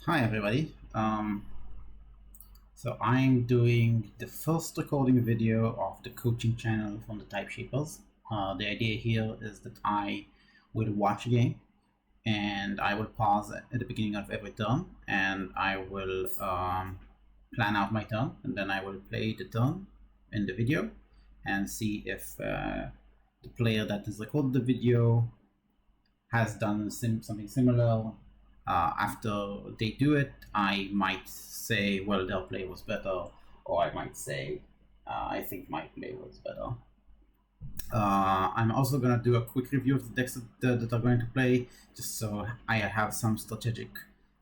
Hi everybody. So I'm doing the first recording video of the coaching channel from the Type Shapers. The idea here is that I will watch a game and I will pause at the beginning of every turn and I will plan out my turn, and then I will play the turn in the video and see if the player that has recorded the video has done something similar. After they do it, I might say, well, their play was better, or I might say, I think my play was better. I'm also going to do a quick review of the decks that are going to play, just so I have some strategic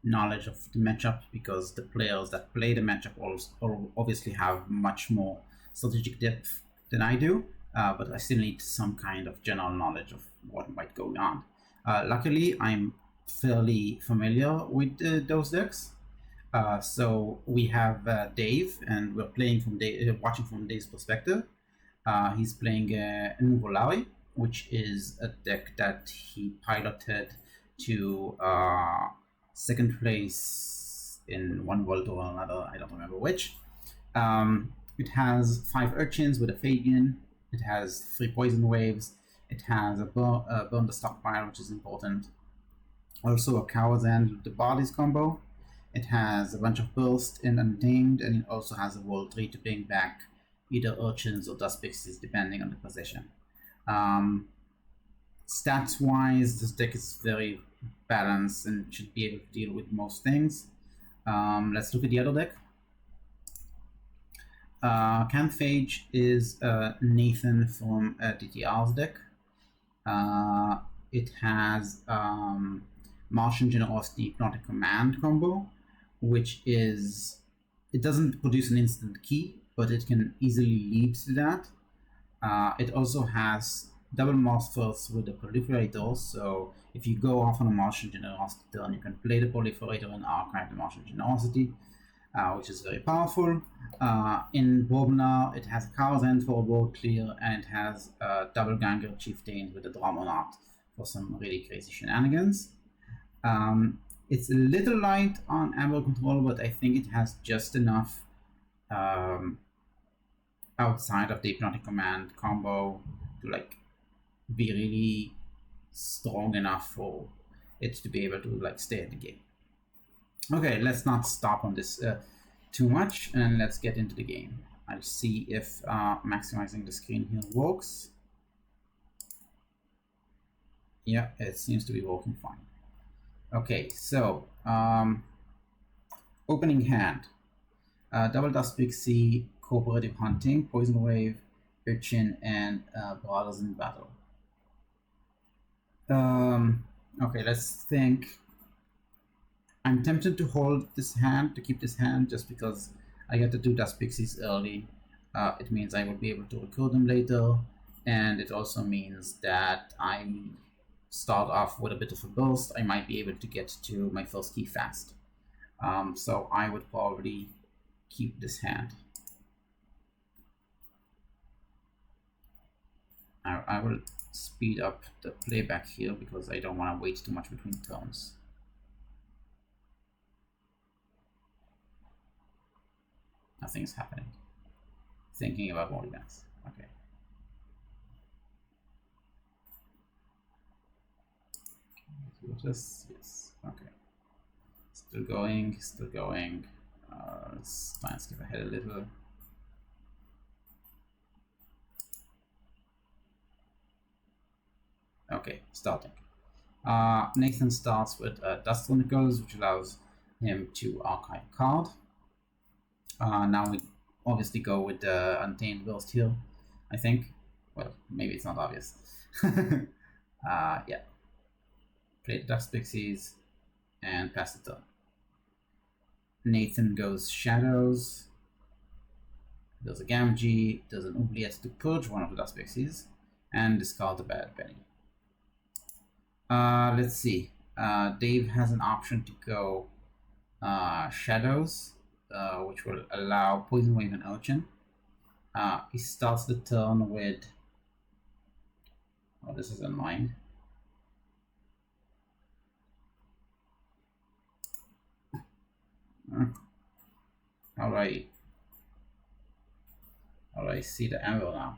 knowledge of the matchup, because the players that play the matchup also obviously have much more strategic depth than I do, but I still need some kind of general knowledge of what might go on. Luckily, I'm fairly familiar with those decks. So we have Dave, and we're playing from watching from Dave's perspective. He's playing Nuvolari, which is a deck that he piloted to second place in one world or another. I don't remember which. It has 5 urchins with a Fabian. It has 3 poison waves. It has a burn the stockpile, which is important. Also a Coward's End with the bodies combo. It has a bunch of burst in Untamed, and it also has a World 3 to bring back either urchins or dust pixies depending on the position. Stats wise, this deck is very balanced and should be able to deal with most things. Let's look at the other deck. Canphage is Nathan from DTR's deck. It has Martian Generosity Hypnotic Command combo, which is, it doesn't produce an instant key, but it can easily lead to that. It also has double Morphers with the Proliferator, so if you go off on a Martian Generosity turn, you can play the Proliferator and archive the Martian Generosity, which is very powerful. In Bobna, it has a Cow's End for a board clear, and it has double Ganger Chieftain with the Dramonart for some really crazy shenanigans. It's a little light on Amber Control, but I think it has just enough outside of the Hypnotic Command combo to like be really strong enough for it to be able to like stay at the game. Okay, let's not stop on this too much, and let's get into the game. I'll see if maximizing the screen here works. Yeah, it seems to be working fine. Okay, so opening hand. Double Dust Pixie, Cooperative Hunting, Poison Wave, Urchin, and Brothers in Battle. Okay, let's think. I'm tempted to hold this hand, to keep this hand, just because I get to do Dust Pixies early. It means I will be able to recruit them later, and it also means that I start off with a bit of a burst. I might be able to get to my first key fast. So I would probably keep this hand. I will speed up the playback here because I don't want to wait too much between turns. Nothing's happening. Thinking about more events. Okay. This, yes. Okay. Still going, still going. Let's try and skip ahead a little. Okay, starting. Nathan starts with Dust Chronicles, which allows him to archive a card. Now we obviously go with the Untamed Burst here, I think. Well, maybe it's not obvious. Yeah. Play the Dust Pixies and pass the turn. Nathan goes Shadows, does a Gamgee, does an Oubliette to purge one of the Dust Pixies, and discard the Bad Penny. Let's see. Dave has an option to go Shadows, which will allow Poison Wave and Urchin. He starts the turn with... Oh, this is annoying. how do I see the anvil now?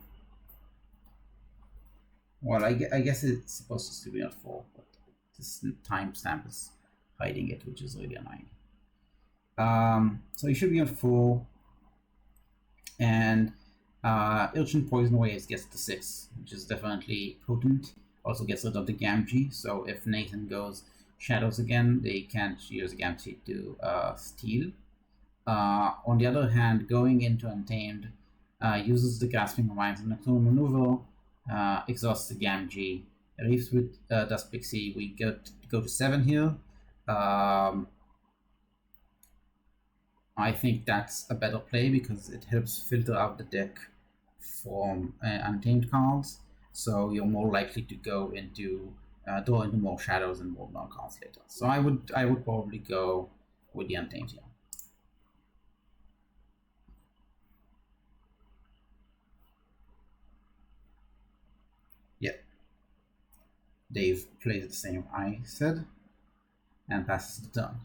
Well, I guess it's supposed to still be at 4, but this timestamp is hiding it, which is really annoying. So you should be on 4, and Urchin Poison Waves gets to 6, which is definitely potent. Also gets rid of the Gamgee, so if Nathan goes Shadows again, they can't use Gamgee to steal. On the other hand, going into Untamed uses the Grasping Minds and Nocturnal Maneuver, exhausts the Gamgee. Reefs with Dust Pixie, we go to 7 here. I think that's a better play because it helps filter out the deck from Untamed cards, so you're more likely to go into draw into more Shadows and more non-cards later. So I would probably go with the Untamed here. Yeah, Dave plays the same I said and passes the turn.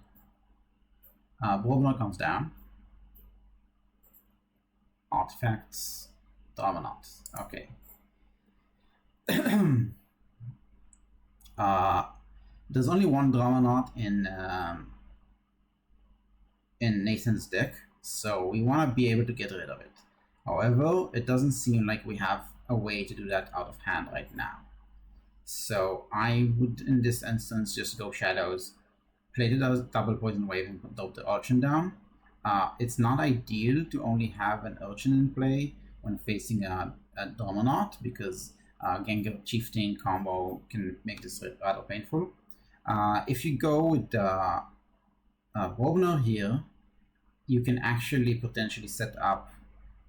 Bobner comes down. Artifacts, Dramanaut. Okay. There's only one Dramanaut in Nathan's deck, so we want to be able to get rid of it. However, it doesn't seem like we have a way to do that out of hand right now. So I would, in this instance, just go Shadows, play the double Poison Wave and put the Urchin down. It's not ideal to only have an Urchin in play when facing a Dramanaut, because Gengar Chieftain combo can make this rather painful. If you go with Bobner here, you can actually potentially set up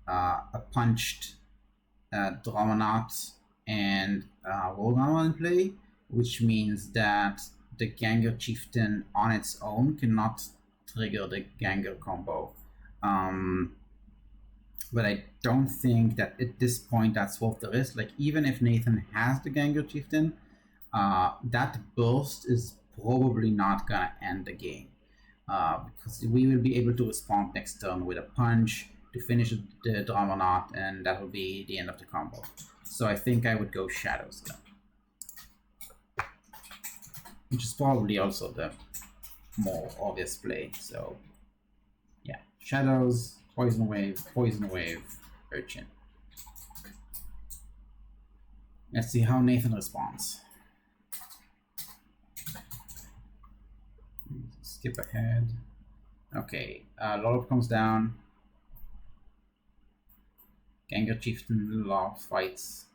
a punched Dramanaut and Rollhammer in play, which means that the Gengar Chieftain on its own cannot trigger the Gengar combo. But I don't think that at this point that's worth the risk. Like, even if Nathan has the Gengar Chieftain, that burst is probably not gonna end the game, because we will be able to respond next turn with a punch to finish the Dramanaut, and that will be the end of the combo. So I think I would go Shadows here, which is probably also the more obvious play. So yeah, Shadows, Poison Wave, Urchin. Let's see how Nathan responds. Skip ahead. Okay, Lolop comes down. Gengar Chieftain Lolop fights,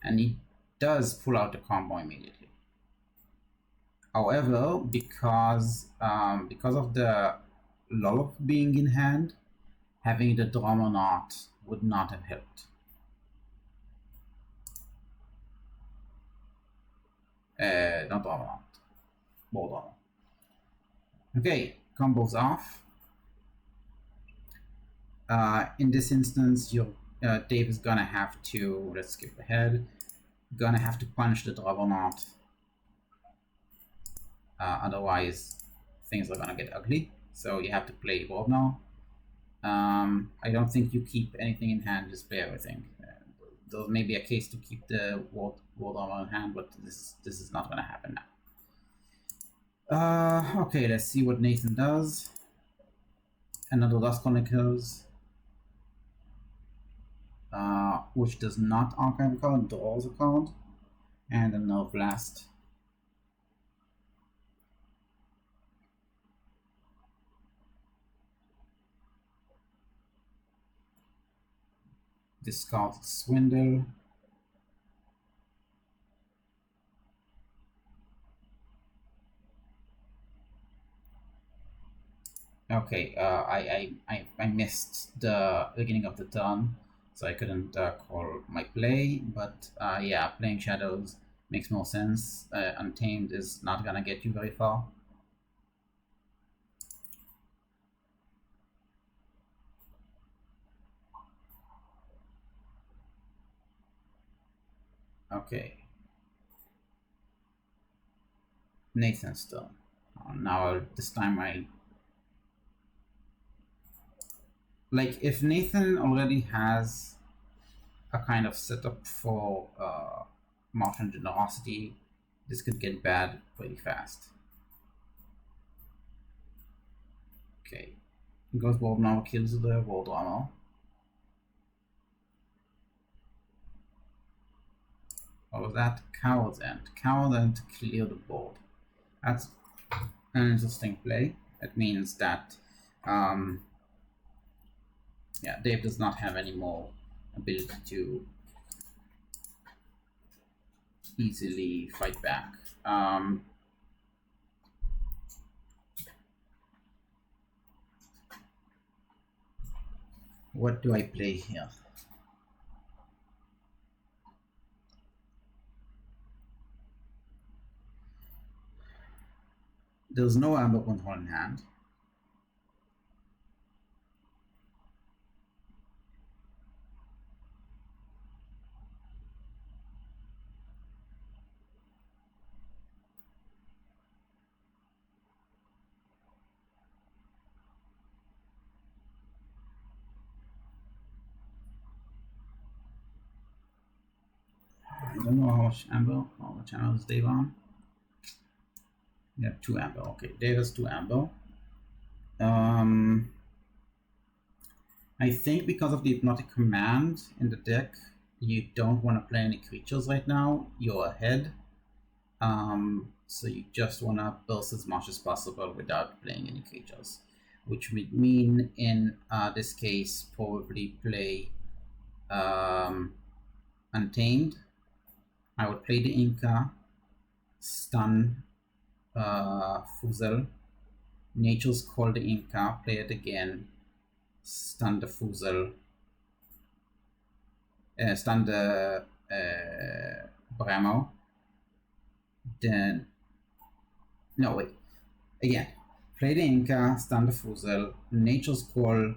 and he does pull out the combo immediately. However, because of the Lolop being in hand, having the Dramanaut would not have helped. Not Dramanaut, Border. Okay, combos off. In this instance, your Dave is gonna have to, let's skip ahead, gonna have to punch the Dramanaut. Otherwise, things are gonna get ugly. So you have to play Bob now. I don't think you keep anything in hand, just play everything. There may be a case to keep the World Armor in hand, but this is not gonna happen now. Okay, let's see what Nathan does. Another Dust Chronicles, which does not archive a card, draws a card, and a Nerve Blast. Discard Swindle. Okay, I missed the beginning of the turn, so I couldn't call my play, but yeah, playing Shadows makes more sense. Untamed is not gonna get you very far. Okay. Nathan's turn. Now this time I'll Like, if Nathan already has a kind of setup for Martian generosity, this could get bad pretty fast. Okay. Goes Bob now, kills the World Armor. What was that? Coward's End. Coward's End to clear the board. That's an interesting play. It means that yeah, Dave does not have any more ability to easily fight back. What do I play here? There's no amber control in hand. I don't know how much amber, how much amber is Dave on. Yeah, 2 amber. Okay, Dave has 2 amber. I think because of the hypnotic command in the deck, you don't want to play any creatures right now. You're ahead. So you just want to burst as much as possible without playing any creatures, which would mean in this case probably play Untamed. I would play the Inca, stun Fuzel, Nature's Call the Inca, play it again, stun the Fuzel, stun the Bramo, then, no wait, again, play the Inca, stun the Fuzel, Nature's Call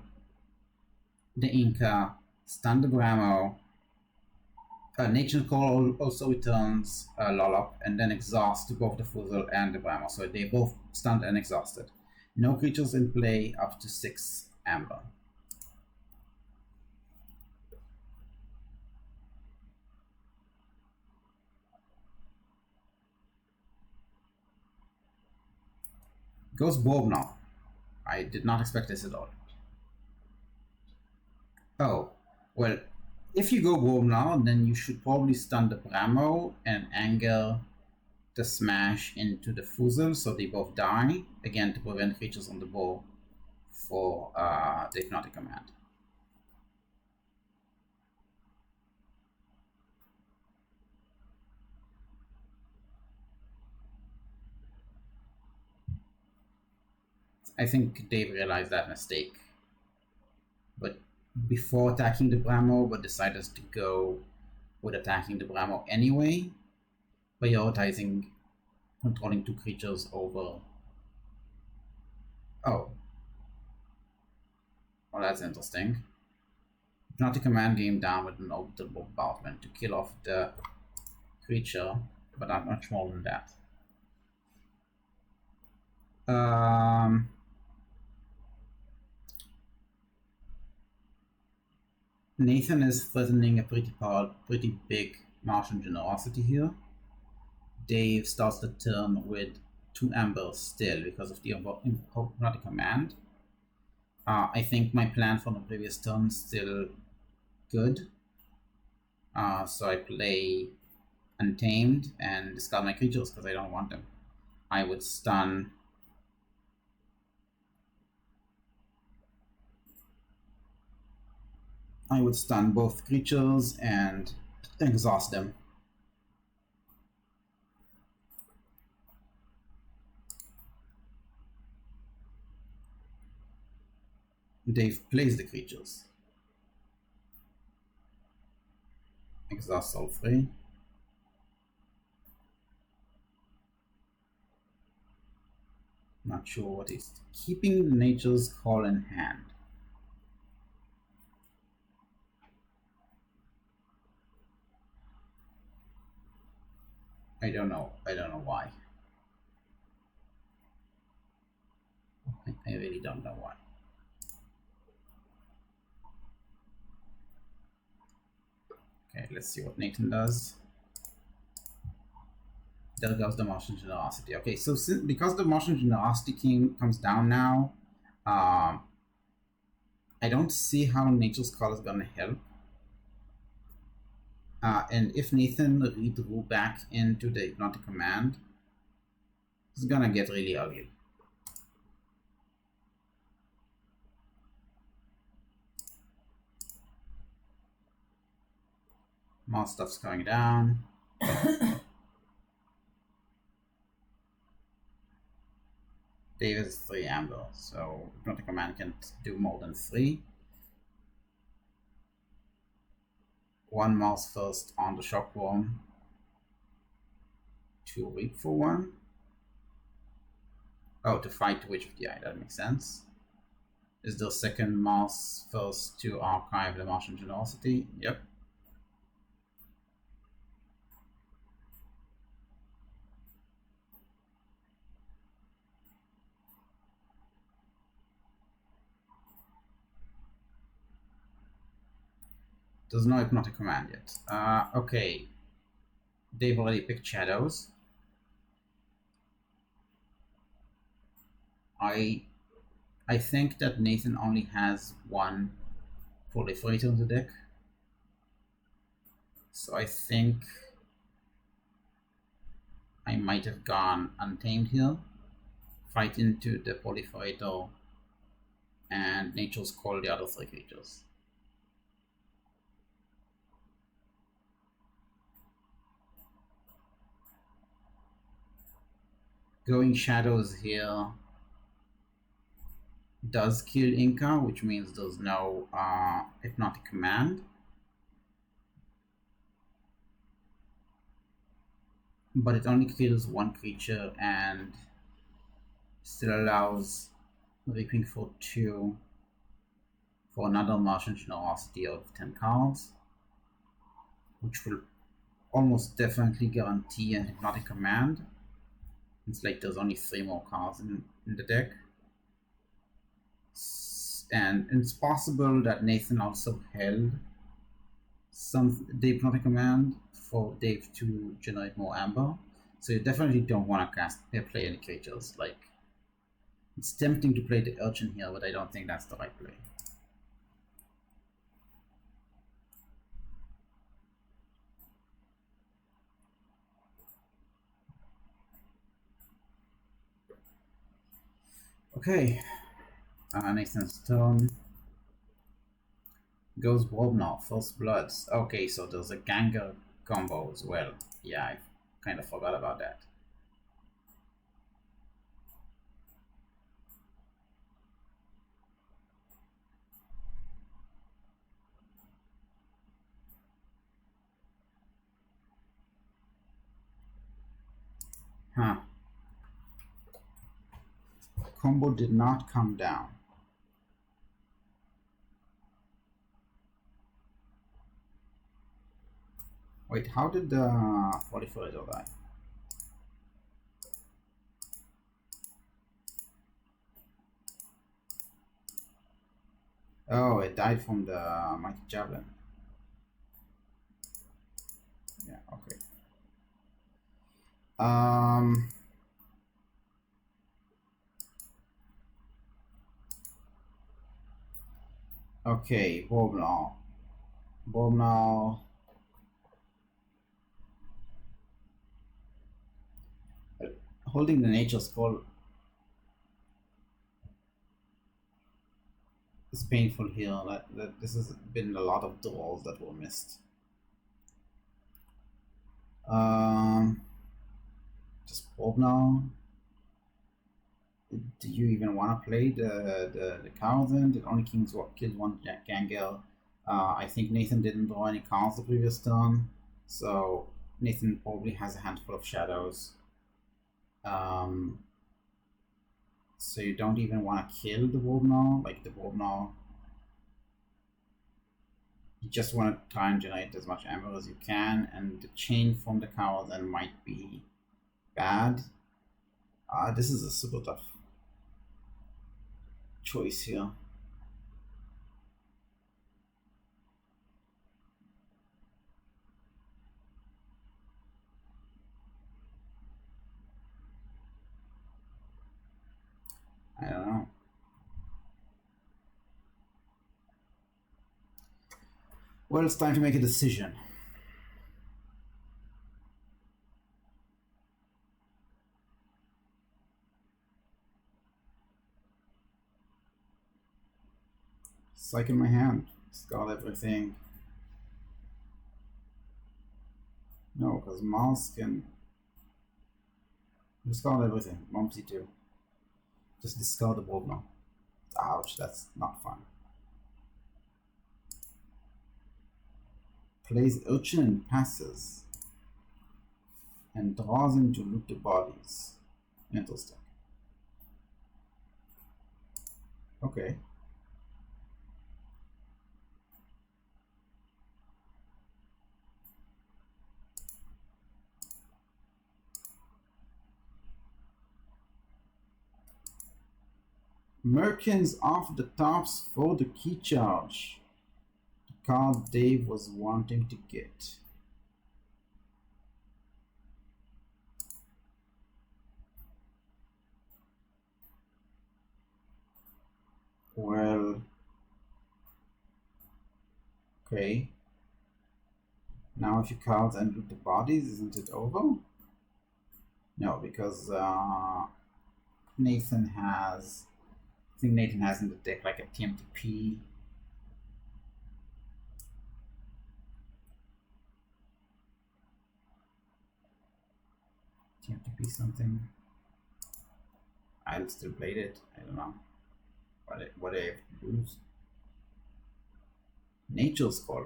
the Inca, stun the Bramo, Nature's Call also returns Lollop, and then exhaust both the Fuzel and the Bramo, so they both stunned and exhausted. No creatures in play up to 6 amber. Goes Bob now. I did not expect this at all. Oh, well, if you go Bob now, then you should probably stun the Bramo and anger the smash into the Fuzel so they both die, again to prevent creatures on the board for the Hypnotic Command. I think Dave realized that mistake, but before attacking the Bramo, but decided to go with attacking the Bramo anyway, prioritizing controlling 2 creatures over. Oh. Well, that's interesting. Hypnotic Command game down with an orbital bombardment to kill off the creature, but not much more than that. Nathan is threatening a pretty big Martian generosity here. Dave starts the turn with 2 ambers still because of the Hypnotic Command. I think my plan from the previous turn is still good. So I play Untamed and discard my creatures because I don't want them. I would stun both creatures and exhaust them. Dave plays the creatures. Exhaust all 3. Not sure what he's keeping Nature's Call in hand. I don't know why. I really don't know why. Okay, let's see what Nathan does. There goes the Martian generosity. Okay, so because the Martian generosity king comes down now, I don't see how Nature's Call is gonna help. And if Nathan redrew back into the Hypnotic Command, it's gonna get really ugly. More stuff's going down. Davis is 3 amber, so Hypnotic Command can't do more than 3. One mouse first on the Shockworm. 2 weak for 1. Oh, to fight Witch of the Eye, that makes sense. Is the second mouse first to archive the Martian Generosity? Yep. There's no Hypnotic Command yet. Okay. They've already picked Shadows. I think that Nathan only has 1 Proliferator in the deck. So I think I might have gone Untamed here. Fight into the Proliferator and Nature's Call the other 3 creatures. Going Shadows here does kill Inca, which means there's no Hypnotic Command. But it only kills 1 creature and still allows Reaping for 2 for another Martian Generosity of 10 cards, which will almost definitely guarantee an Hypnotic Command. It's like there's only 3 more cards in the deck. And it's possible that Nathan also held the Hypnotic Command for Dave to generate more amber. So you definitely don't want to play any creatures. Like, it's tempting to play the Urchin here, but I don't think that's the right play. Okay, Nathan's turn. Goes Brobnar, First Bloods. Okay, so there's a Ganger combo as well. Yeah, I kind of forgot about that. Huh. Combo did not come down. Wait, how did the 44 die? Oh, it died from the Mighty Javelin. Yeah, okay. Okay, Brobnar. Holding the Nature's Call is painful here. This has been a lot of draws that were missed. Just Brobnar. Do you even want to play the cards then? It only kills 1 Ganger. I think Nathan didn't draw any cards the previous turn, so Nathan probably has a handful of Shadows. So you don't even want to kill the Brobnar, like the Brobnar. You just want to try and generate as much amber as you can, and the chain from the card then might be bad. This is a super tough choice here. don't know. Well, it's time to make a decision. Psych in my hand. Discard everything. No, because Mars can discard everything. Momsy too. Just discard the board now. Ouch, that's not fun. Plays Urchin and passes. And draws him to loot the bodies. Interesting. Okay. Merkins off the tops for the key charge. The card Dave was wanting to get. Well, okay. Now if you cards and loot the bodies, isn't it over? No, because Nathan has, I think Nathan has in the deck like a TMTP. TMTP something. I'll still play it. I don't know what I have to lose. Nature's Call.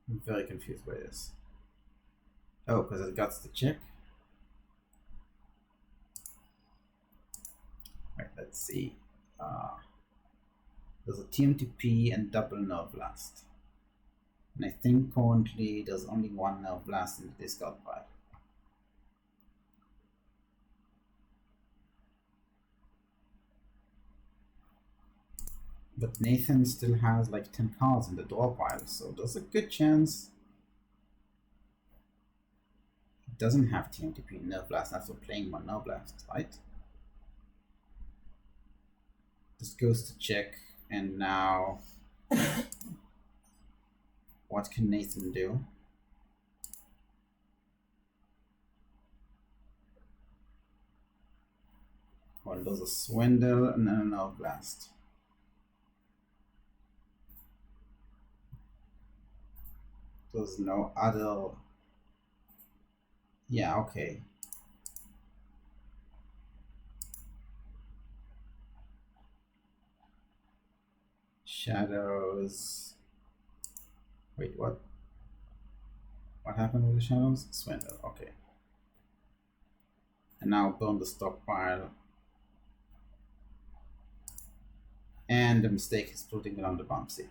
I'm very confused by this. Oh, because it got the check. Right, let's see. There's a TMTP and double Nerve Blast. And I think currently there's only one Nerve Blast in the discard pile. But Nathan still has like 10 cards in the draw pile, so there's a good chance he doesn't have TMTP and Nerve Blast after playing one Nerve Blast, right? This goes to check, and now what can Nathan do? Well, there's a Swindle and then a Nerve Blast. There's no other. Yeah, okay. Shadows. Wait, what? What happened with the shadows? Swindle, okay. And now burn the stockpile. And the mistake is putting it on the Bumpsy.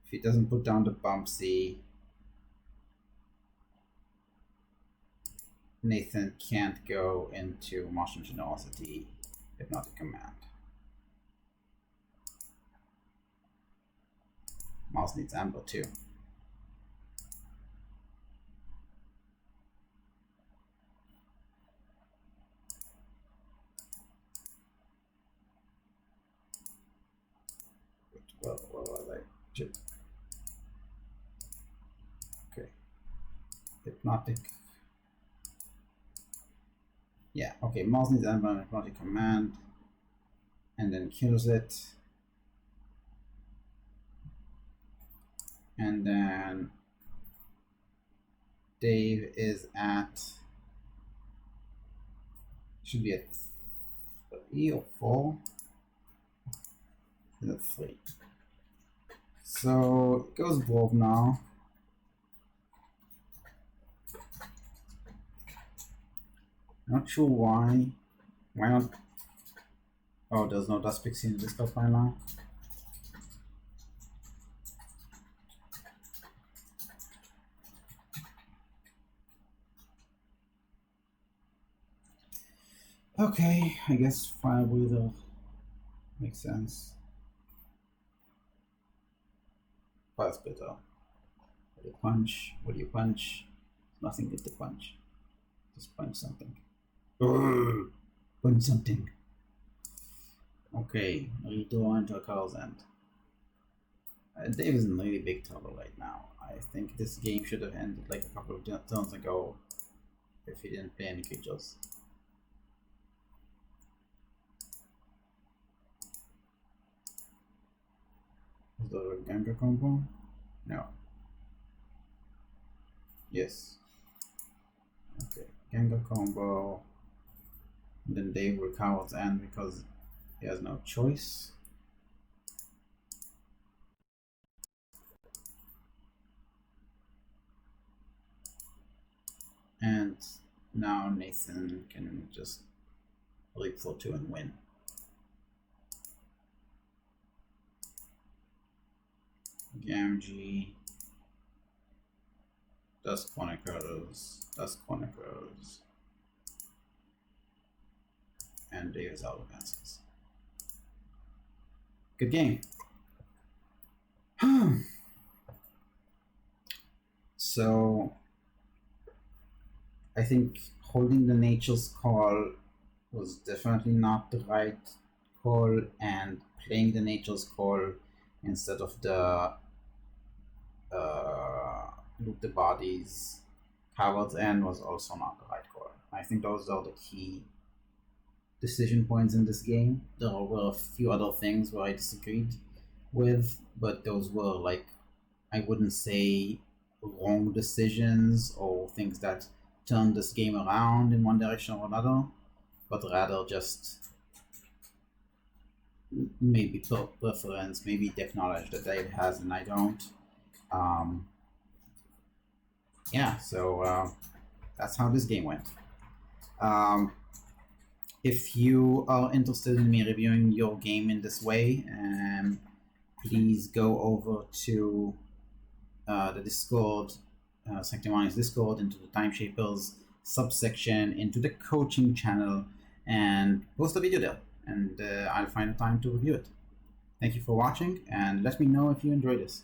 If he doesn't put down the Bumpsy, Nathan can't go into Martian Generosity, Hypnotic Command. Mouse needs Amber too. Well, what was I? Okay. Hypnotic. Yeah, okay. Mouse needs Amber and Hypnotic Command. And then kills it. And then Dave is at, should be at 3 or 4. Is at 3. So it goes Wolf now. Not sure why. Why not? Oh, there's no Dust Pixie in this card by now. Okay, I guess Fire Breather makes sense. Fire Splitter. What do you punch? What do you punch? Nothing good to punch. Just punch something. open something. Okay, redraw into a Carl's End. Dave is in really big trouble right now. I think this game should have ended like a couple of turns ago if he didn't play any creatures. Is there a Ganga combo? No. Yes. Okay, Ganga combo. And then Dave will Carl's End because he has no choice. And now Nathan can just leap for 2 and win. Gamgee, Dusk Chronicles, and Dave's out of answers. Good game. So I think holding the Nature's Call was definitely not the right call, and playing the Nature's Call instead of the Loot the Bodies Coward's End was also not the right call. I think those are the key decision points in this game. There were a few other things where I disagreed with, but those were like, I wouldn't say wrong decisions or things that turned this game around in one direction or another, but rather just maybe preference, maybe deck knowledge that Dave has and I don't. Yeah, so that's how this game went. If you are interested in me reviewing your game in this way, please go over to the Discord, Sanctimonious Discord, into the Time Shapers subsection, into the coaching channel, and post a video there, and I'll find a time to review it. Thank you for watching, and let me know if you enjoyed this.